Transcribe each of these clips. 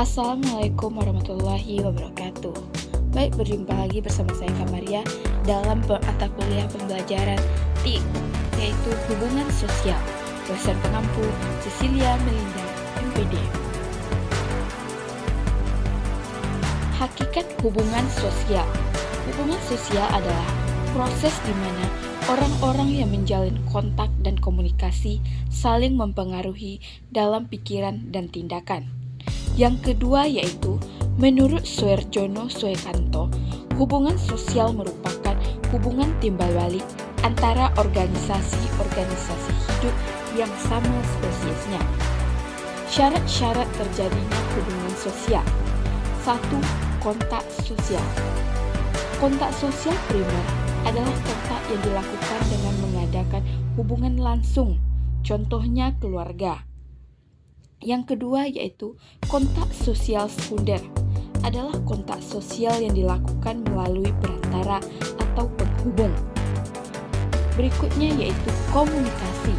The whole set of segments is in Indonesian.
Assalamualaikum warahmatullahi wabarakatuh. Baik, berjumpa lagi bersama saya Kamaria dalam mata kuliah pembelajaran TIK, yaitu Hubungan Sosial, dosen pengampu Cecilia Melinda, MPD. Hakikat hubungan sosial. Hubungan sosial adalah proses di mana orang-orang yang menjalin kontak dan komunikasi saling mempengaruhi dalam pikiran dan tindakan. Yang kedua yaitu, menurut Suarjono Suekanto, hubungan sosial merupakan hubungan timbal balik antara organisasi-organisasi hidup yang sama spesiesnya. Syarat-syarat terjadinya hubungan sosial. 1. Kontak sosial. Kontak sosial primer adalah kontak yang dilakukan dengan mengadakan hubungan langsung, contohnya keluarga. Yang kedua yaitu kontak sosial sekunder, adalah kontak sosial yang dilakukan melalui perantara atau penghubung. Berikutnya yaitu komunikasi.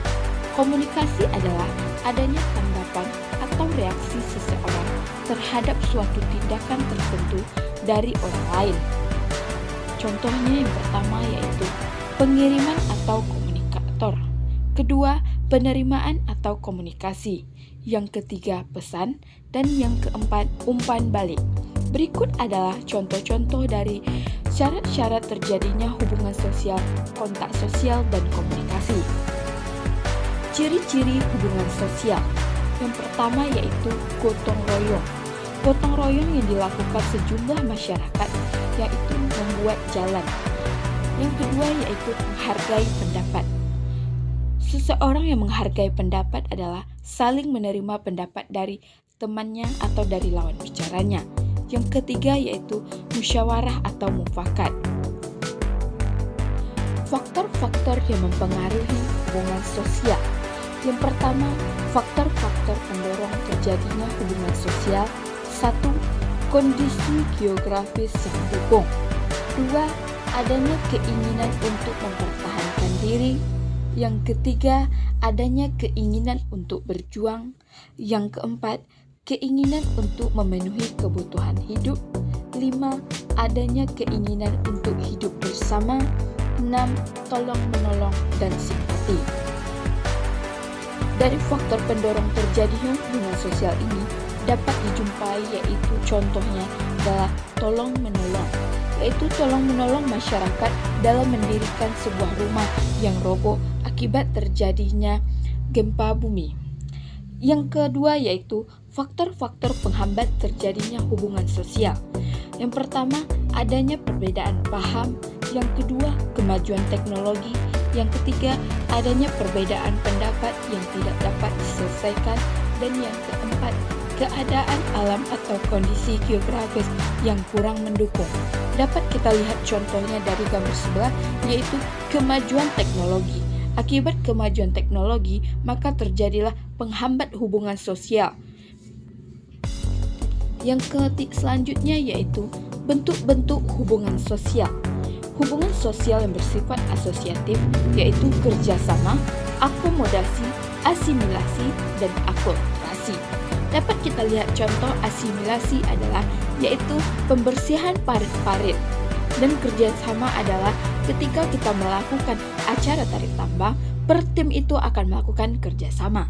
Komunikasi adalah adanya tanggapan atau reaksi seseorang terhadap suatu tindakan tertentu dari orang lain. Contohnya yang pertama yaitu pengiriman atau komunikator. Kedua, penerimaan atau komunikasi. Yang ketiga, pesan. Dan yang keempat, umpan balik. Berikut adalah contoh-contoh dari syarat-syarat terjadinya hubungan sosial, kontak sosial, dan komunikasi. Ciri-ciri hubungan sosial. Yang pertama yaitu gotong royong. Gotong royong yang dilakukan sejumlah masyarakat, yaitu membuat jalan. Yang kedua yaitu menghargai pendapat. Seseorang yang menghargai pendapat adalah saling menerima pendapat dari temannya atau dari lawan bicaranya. Yang ketiga yaitu musyawarah atau mufakat. Faktor-faktor yang mempengaruhi hubungan sosial. Yang pertama, faktor-faktor pendorong terjadinya hubungan sosial. 1. Kondisi geografis yang mendukung. 2. Adanya keinginan untuk mempertahankan diri. Yang ketiga, adanya keinginan untuk berjuang. Yang keempat, keinginan untuk memenuhi kebutuhan hidup. 5. Adanya keinginan untuk hidup bersama. 6. Tolong-menolong dan simpati. Dari faktor pendorong terjadinya hubungan sosial ini dapat dijumpai yaitu contohnya adalah tolong-menolong, yaitu tolong-menolong masyarakat dalam mendirikan sebuah rumah yang roboh akibat terjadinya gempa bumi. Yang kedua yaitu faktor-faktor penghambat terjadinya hubungan sosial. Yang pertama, adanya perbedaan paham. Yang kedua, kemajuan teknologi. Yang ketiga, adanya perbedaan pendapat yang tidak dapat diselesaikan. Dan yang keempat, keadaan alam atau kondisi geografis yang kurang mendukung. Dapat kita lihat contohnya dari gambar sebelah, yaitu kemajuan teknologi. Akibat kemajuan teknologi, maka terjadilah penghambat hubungan sosial. Yang selanjutnya yaitu bentuk-bentuk hubungan sosial. Hubungan sosial yang bersifat asosiatif yaitu kerjasama, akomodasi, asimilasi, dan akulturasi. Dapat kita lihat contoh asimilasi adalah yaitu pembersihan parit-parit, dan kerjasama adalah ketika kita melakukan acara tarik tambang, per tim itu akan melakukan kerjasama.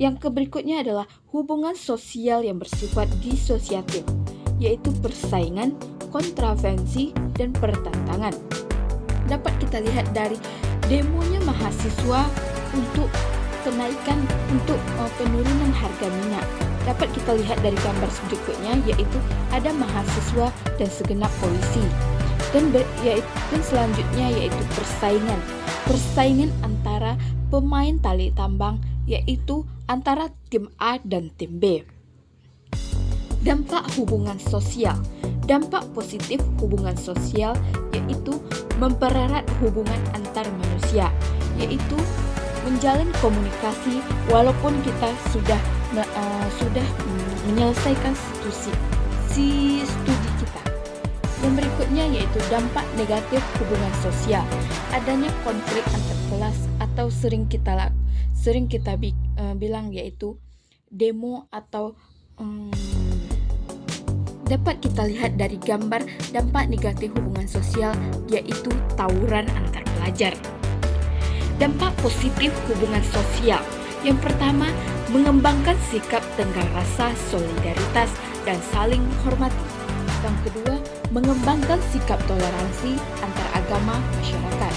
Yang berikutnya adalah hubungan sosial yang bersifat disosiatif, yaitu persaingan, kontravensi, dan pertentangan. Dapat kita lihat dari demonya mahasiswa untuk kenaikan untuk penurunan harga minyak. Dapat kita lihat dari gambar berikutnya yaitu ada mahasiswa dan segenap polisi. Dan selanjutnya yaitu persaingan. Persaingan antara pemain tali tambang yaitu antara tim A dan tim B. Dampak hubungan sosial. Dampak positif hubungan sosial yaitu mempererat hubungan antar manusia, yaitu menjalin komunikasi walaupun kita sudah menyelesaikan studi kita. Yang berikutnya yaitu dampak negatif hubungan sosial. Adanya konflik antar kelas atau sering kita bilang yaitu demo atau dapat kita lihat dari gambar dampak negatif hubungan sosial, yaitu tawuran antar pelajar. Dampak positif hubungan sosial. Yang pertama, mengembangkan sikap tenggang rasa, solidaritas, dan saling menghormati. Yang kedua, mengembangkan sikap toleransi antar agama masyarakat.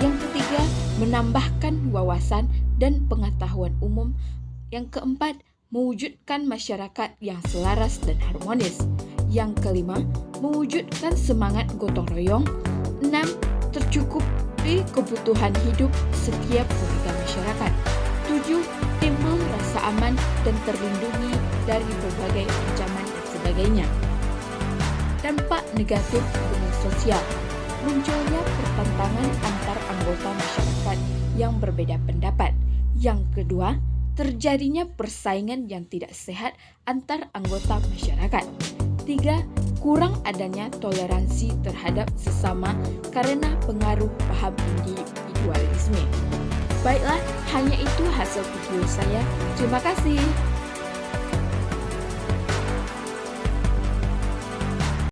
Yang ketiga, menambahkan wawasan dan pengetahuan umum. Yang keempat, mewujudkan masyarakat yang selaras dan harmonis. Yang kelima, mewujudkan semangat gotong royong. 6. Tercukupi kebutuhan hidup setiap warga masyarakat. 7. Timbul rasa aman dan terlindungi dari berbagai ancaman dan sebagainya. Dampak negatif hubungan sosial. Munculnya pertentangan antar anggota masyarakat yang berbeda pendapat. Yang kedua, terjadinya persaingan yang tidak sehat antar anggota masyarakat. 3. Kurang adanya toleransi terhadap sesama karena pengaruh paham individualisme. Baiklah, hanya itu hasil video saya. Terima kasih.